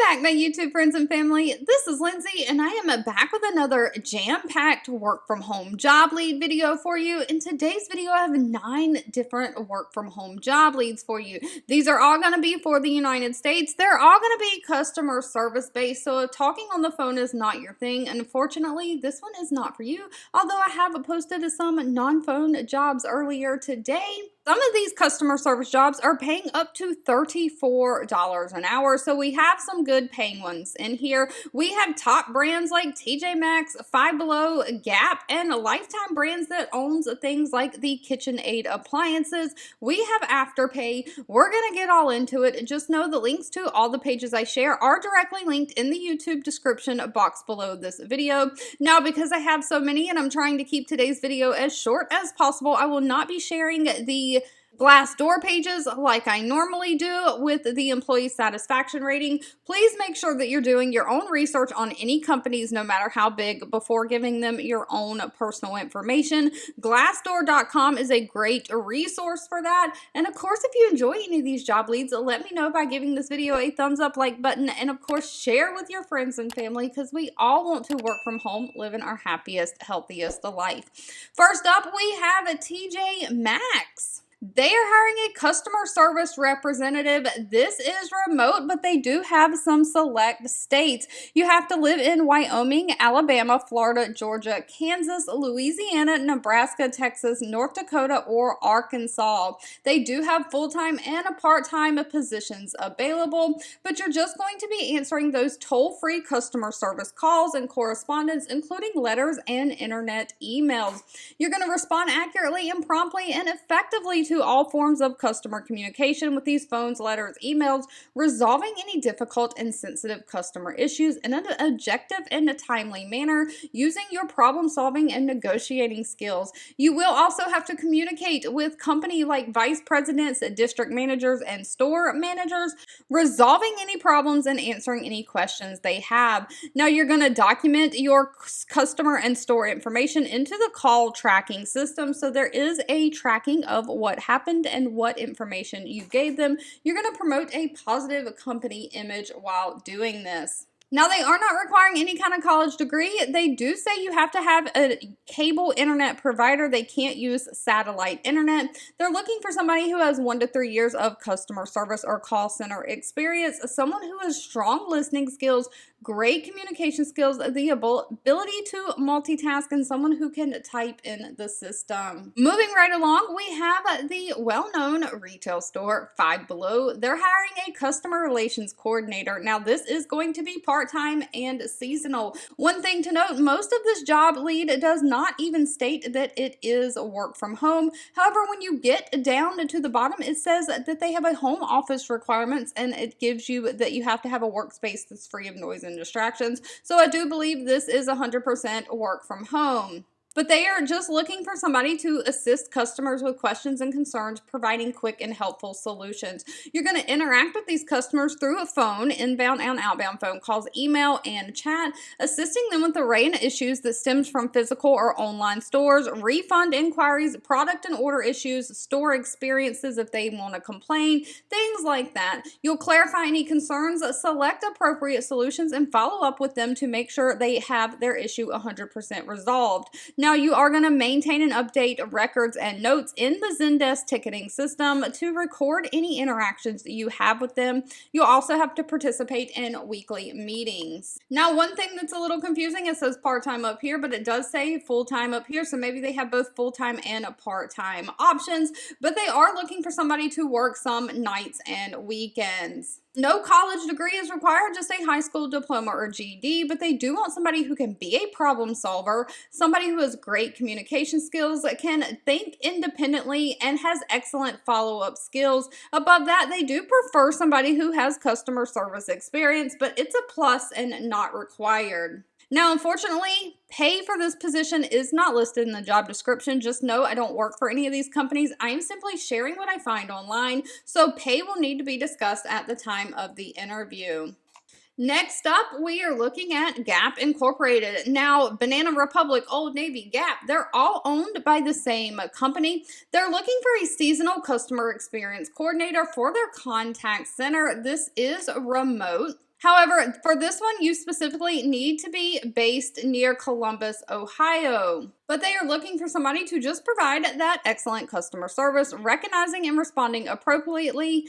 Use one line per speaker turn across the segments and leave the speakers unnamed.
back, my YouTube friends and family. This is Lindsay, and I am back with another jam-packed work from home job lead video for you. In today's video, I have 9 different work from home job leads for you. These are all going to be for the United States. They're all going to be customer service based, so if talking on the phone is not your thing, unfortunately, this one is not for you. Although I have posted some non-phone jobs earlier today. Some of these customer service jobs are paying up to $34 an hour, so we have some good paying ones in here. We have top brands like TJMaxx, Five Below, Gap, and Lifetime brands that owns things like the Kitchenaid appliances. We have Afterpay. We're going to get all into it. Just know the links to all the pages I share are directly linked in the YouTube description box below this video. Now, because I have so many and I'm trying to keep today's video as short as possible, I will not be sharing the Glassdoor pages like I normally do with the employee satisfaction rating. Please make sure that you're doing your own research on any companies, no matter how big, before giving them your own personal information. Glassdoor.com is a great resource for that. And of course, if you enjoy any of these job leads, let me know by giving this video a thumbs up, like button, and of course, share with your friends and family, because we all want to work from home, living our happiest, healthiest life. First up, we have a TJMaxx. They are hiring a customer service representative. This is remote, but they do have some select states. You have to live in Wyoming, Alabama, Florida, Georgia, Kansas, Louisiana, Nebraska, Texas, North Dakota, or Arkansas. They do have full-time and part-time positions available, but you're just going to be answering those toll-free customer service calls and correspondence, including letters and internet emails. You're going to respond accurately and promptly and effectively to all forms of customer communication with these phones, letters, emails, resolving any difficult and sensitive customer issues in an objective and a timely manner using your problem-solving and negotiating skills. You will also have to communicate with company like vice presidents, district managers, and store managers, resolving any problems and answering any questions they have. Now, you're going to document your customer and store information into the call tracking system, so there is a tracking of what happened and what information you gave them. You're going to promote a positive company image while doing this. Now, they are not requiring any kind of college degree. They do say you have to have a cable internet provider. They can't use satellite internet. They're looking for somebody who has 1 to 3 years of customer service or call center experience, someone who has strong listening skills, great communication skills, the ability to multitask, and someone who can type in the system. Moving right along, we have the well-known retail store Five Below. They're hiring a customer relations coordinator. Now, this is going to be part-time and seasonal. One thing to note, most of this job lead does not even state that it is work from home. However, when you get down to the bottom, it says that they have a home office requirements, and it gives you that you have to have a workspace that's free of noise and distractions. So I do believe this is 100% work from home. But they are just looking for somebody to assist customers with questions and concerns, providing quick and helpful solutions. You're going to interact with these customers through a phone, inbound and outbound phone calls, email, and chat, assisting them with a array of issues that stems from physical or online stores, refund inquiries, product and order issues, store experiences if they want to complain, things like that. You'll clarify any concerns, select appropriate solutions, and follow up with them to make sure they have their issue 100% resolved. Now, you are going to maintain and update records and notes in the Zendesk ticketing system to record any interactions that you have with them. You'll also have to participate in weekly meetings. Now, one thing that's a little confusing, it says part-time up here, but it does say full-time up here, so maybe they have both full-time and part-time options, but they are looking for somebody to work some nights and weekends. No college degree is required, just a high school diploma or GED, but they do want somebody who can be a problem solver, somebody who has great communication skills, can think independently, and has excellent follow-up skills. Above that, they do prefer somebody who has customer service experience, but it's a plus and not required. Now, unfortunately, pay for this position is not listed in the job description. Just know I don't work for any of these companies. I am simply sharing what I find online, so pay will need to be discussed at the time of the interview. Next up, we are looking at Gap Incorporated. Now, Banana Republic, Old Navy, Gap, they're all owned by the same company. They're looking for a seasonal customer experience coordinator for their contact center. This is remote. However, for this one, you specifically need to be based near Columbus, Ohio. But they are looking for somebody to just provide that excellent customer service, recognizing and responding appropriately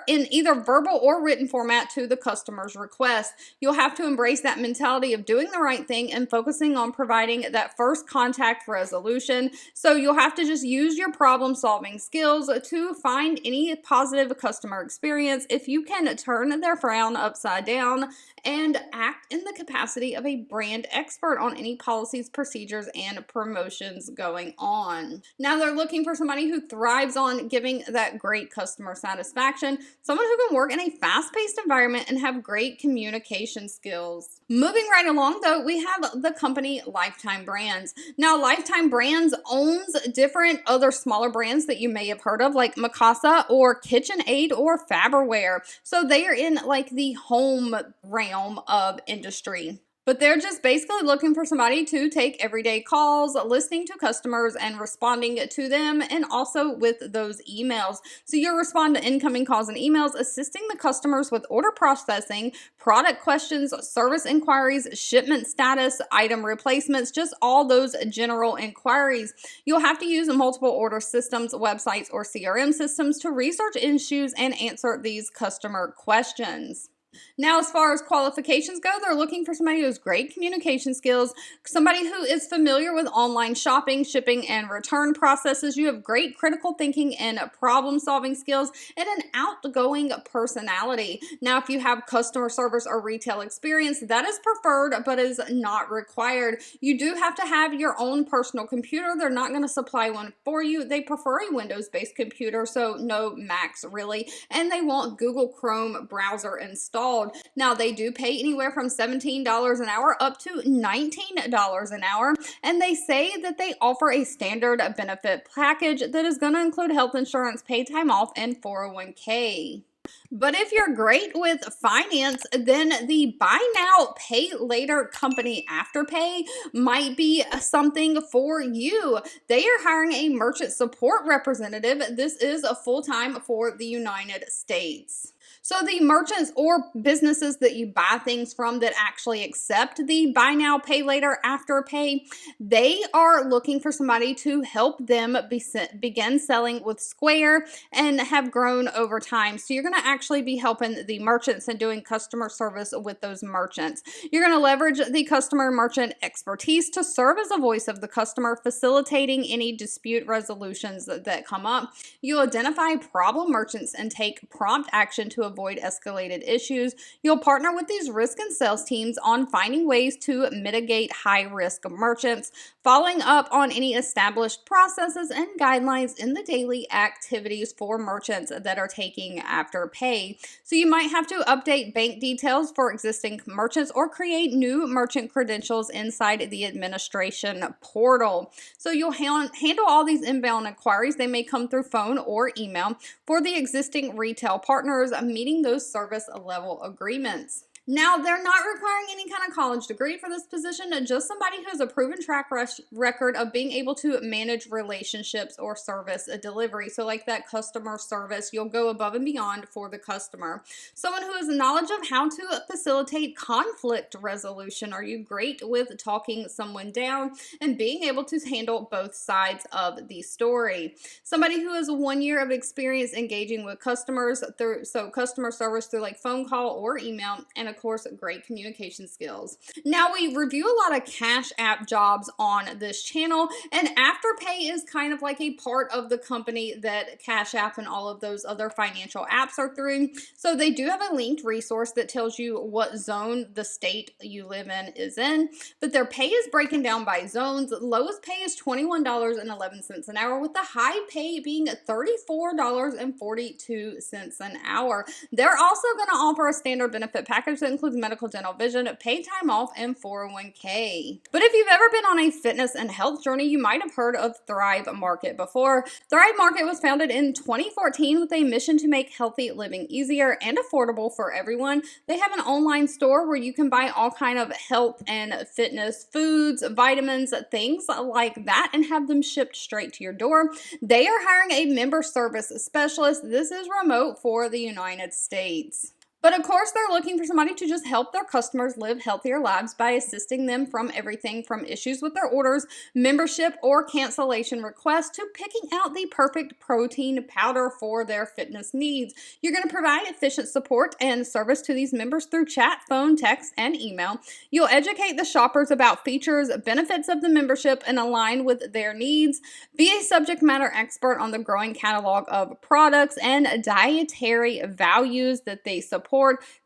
in either verbal or written format to the customer's request. You'll have to embrace that mentality of doing the right thing and focusing on providing that first contact resolution. So you'll have to just use your problem solving skills to find any positive customer experience. If you can turn their frown upside down and act in the capacity of a brand expert on any policies, procedures, and promotions going on. Now they're looking for somebody who thrives on giving that great customer satisfaction, someone who can work in a fast-paced environment and have great communication skills. Moving right along though, we have the company Lifetime Brands. Now Lifetime Brands owns different other smaller brands that you may have heard of, like Mikasa or Kitchenaid or Faberware. So they are in like the home realm of industry. But they're just basically looking for somebody to take everyday calls, listening to customers and responding to them, and also with those emails. So you'll respond to incoming calls and emails, assisting the customers with order processing, product questions, service inquiries, shipment status, item replacements, just all those general inquiries. You'll have to use multiple order systems, websites, or CRM systems to research issues and answer these customer questions. Now, as far as qualifications go, they're looking for somebody who has great communication skills, somebody who is familiar with online shopping, shipping, and return processes. You have great critical thinking and problem-solving skills, and an outgoing personality. Now, if you have customer service or retail experience, that is preferred, but is not required. You do have to have your own personal computer. They're not going to supply one for you. They prefer a Windows-based computer, so no Macs really, and they want Google Chrome browser installed. Now, they do pay anywhere from $17 an hour up to $19 an hour, and they say that they offer a standard benefit package that is going to include health insurance, paid time off, and 401k. But if you're great with finance, then the buy now, pay later company Afterpay might be something for you. They are hiring a merchant support representative. This is a full-time for the United States. So the merchants or businesses that you buy things from that actually accept the buy now, pay later, Afterpay, they are looking for somebody to help them begin selling with Square and have grown over time. So you're going to actually be helping the merchants and doing customer service with those merchants. You're going to leverage the customer merchant expertise to serve as a voice of the customer, facilitating any dispute resolutions that come up. You'll identify problem merchants and take prompt action to avoid escalated issues. You'll partner with these risk and sales teams on finding ways to mitigate high-risk merchants, following up on any established processes and guidelines in the daily activities for merchants that are taking Afterpay. So you might have to update bank details for existing merchants or create new merchant credentials inside the administration portal. So you'll handle all these inbound inquiries. They may come through phone or email for the existing retail partners, meeting those service level agreements. Now, they're not requiring any kind of college degree for this position, just somebody who has a proven track record of being able to manage relationships or service delivery. So like that customer service, you'll go above and beyond for the customer. Someone who has knowledge of how to facilitate conflict resolution. Are you great with talking someone down and being able to handle both sides of the story? Somebody who has 1 year of experience engaging with customers through customer service through like phone call or email, and of course, great communication skills. Now, we review a lot of Cash App jobs on this channel, and Afterpay is kind of like a part of the company that Cash App and all of those other financial apps are through. So they do have a linked resource that tells you what zone the state you live in is in, but their pay is broken down by zones. The lowest pay is $21.11 an hour, with the high pay being $34.42 an hour. They're also going to offer a standard benefit package that includes medical, dental, vision, paid time off, and 401k. But if you've ever been on a fitness and health journey, you might have heard of Thrive Market before. Thrive Market was founded in 2014 with a mission to make healthy living easier and affordable for everyone. They have an online store where you can buy all kind of health and fitness foods, vitamins, things like that, and have them shipped straight to your door. They are hiring a member service specialist. This is remote for the United States. But of course, they're looking for somebody to just help their customers live healthier lives by assisting them from everything from issues with their orders, membership, or cancellation requests to picking out the perfect protein powder for their fitness needs. You're going to provide efficient support and service to these members through chat, phone, text, and email. You'll educate the shoppers about features, benefits of the membership, and align with their needs. Be a subject matter expert on the growing catalog of products and dietary values that they support,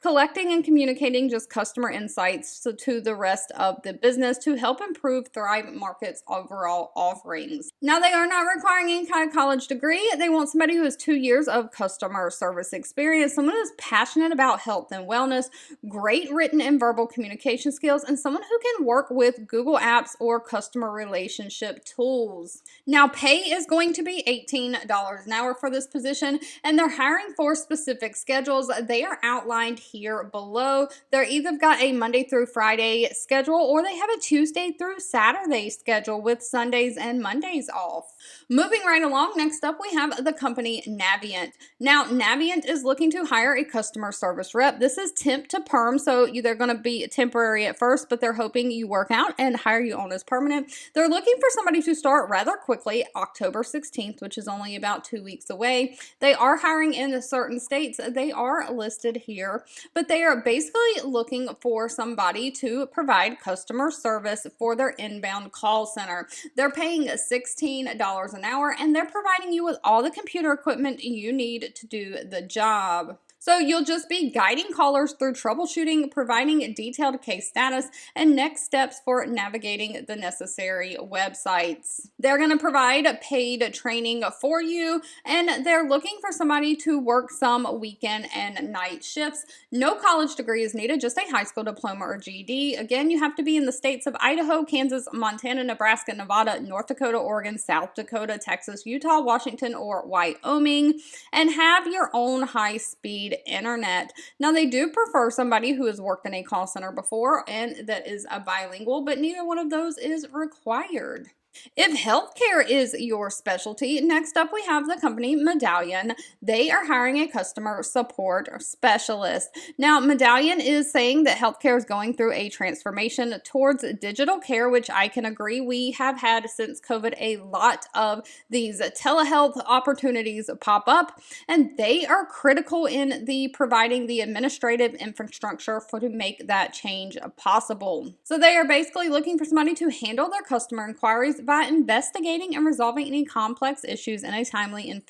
collecting and communicating just customer insights to the rest of the business to help improve Thrive Market's overall offerings. Now, they are not requiring any kind of college degree. They want somebody who has 2 years of customer service experience, someone who's passionate about health and wellness, great written and verbal communication skills, and someone who can work with Google Apps or customer relationship tools. Now, pay is going to be $18 an hour for this position, and they're hiring for specific schedules. They are outlined here below. They're either got a Monday through Friday schedule or they have a Tuesday through Saturday schedule with Sundays and Mondays off. Moving right along, next up we have the company Navient. Now, Navient is looking to hire a customer service rep. This is temp to perm, so they're going to be temporary at first, but they're hoping you work out and hire you on as permanent. They're looking for somebody to start rather quickly, October 16th, which is only about 2 weeks away. They are hiring in certain states. They are listed here, but they are basically looking for somebody to provide customer service for their inbound call center. They're paying $16 an hour, and they're providing you with all the computer equipment you need to do the job. So you'll just be guiding callers through troubleshooting, providing detailed case status, and next steps for navigating the necessary websites. They're going to provide paid training for you, and they're looking for somebody to work some weekend and night shifts. No college degree is needed, just a high school diploma or GED. Again, you have to be in the states of Idaho, Kansas, Montana, Nebraska, Nevada, North Dakota, Oregon, South Dakota, Texas, Utah, Washington, or Wyoming, and have your own high-speed internet. Now, they do prefer somebody who has worked in a call center before and that is a bilingual, but neither one of those is required. If healthcare is your specialty, next up we have the company Medallion. They are hiring a customer support specialist. Now, Medallion is saying that healthcare is going through a transformation towards digital care, which I can agree. We have had since COVID a lot of these telehealth opportunities pop up, and they are critical in the providing the administrative infrastructure to make that change possible. So they are basically looking for somebody to handle their customer inquiries by investigating and resolving any complex issues in a timely and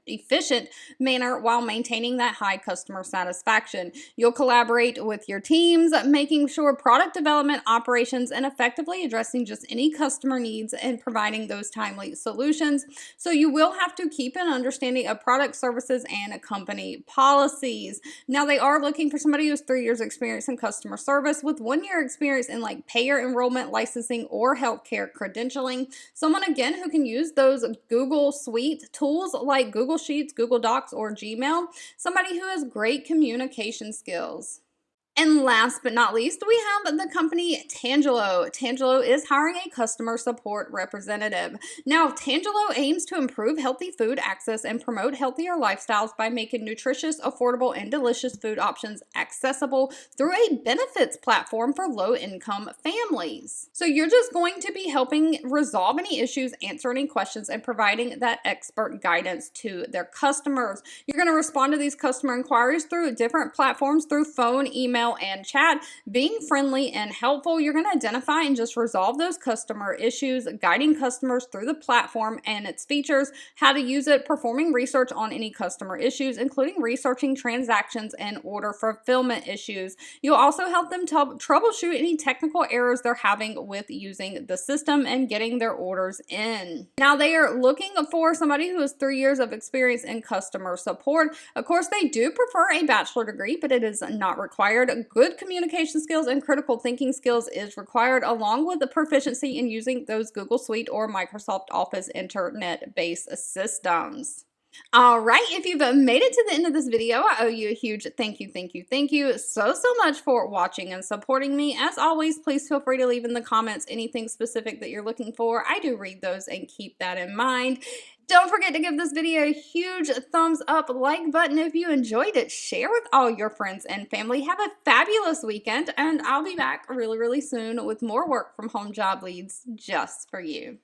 efficient manner while maintaining that high customer satisfaction. You'll collaborate with your teams, making sure product development, operations, and effectively addressing just any customer needs and providing those timely solutions. So you will have to keep an understanding of product, services, and company policies. Now, they are looking for somebody who has 3 years experience in customer service with 1 year experience in like payer enrollment, licensing, or healthcare credentialing. Someone, again, who can use those Google Suite tools like Google Sheets, Google Docs, or Gmail. Somebody who has great communication skills. And last but not least, we have the company Tangelo. Tangelo is hiring a customer support representative. Now, Tangelo aims to improve healthy food access and promote healthier lifestyles by making nutritious, affordable, and delicious food options accessible through a benefits platform for low-income families. So you're just going to be helping resolve any issues, answer any questions, and providing that expert guidance to their customers. You're going to respond to these customer inquiries through different platforms, through phone, email, and chat. Being friendly and helpful, you're going to identify and just resolve those customer issues, guiding customers through the platform and its features, how to use it, performing research on any customer issues, including researching transactions and order fulfillment issues. You'll also help them troubleshoot any technical errors they're having with using the system and getting their orders in. Now, they are looking for somebody who has 3 years of experience in customer support. Of course, they do prefer a bachelor degree, but it is not required. Good communication skills and critical thinking skills is required, along with the proficiency in using those Google Suite or Microsoft Office internet-based systems. All right, if you've made it to the end of this video, I owe you a huge thank you, thank you, thank you so much for watching and supporting me. As always, please feel free to leave in the comments anything specific that you're looking for. I do read those and keep that in mind. Don't forget to give this video a huge thumbs up, like button if you enjoyed it. Share with all your friends and family. Have a fabulous weekend, and I'll be back really soon with more work from home job leads just for you.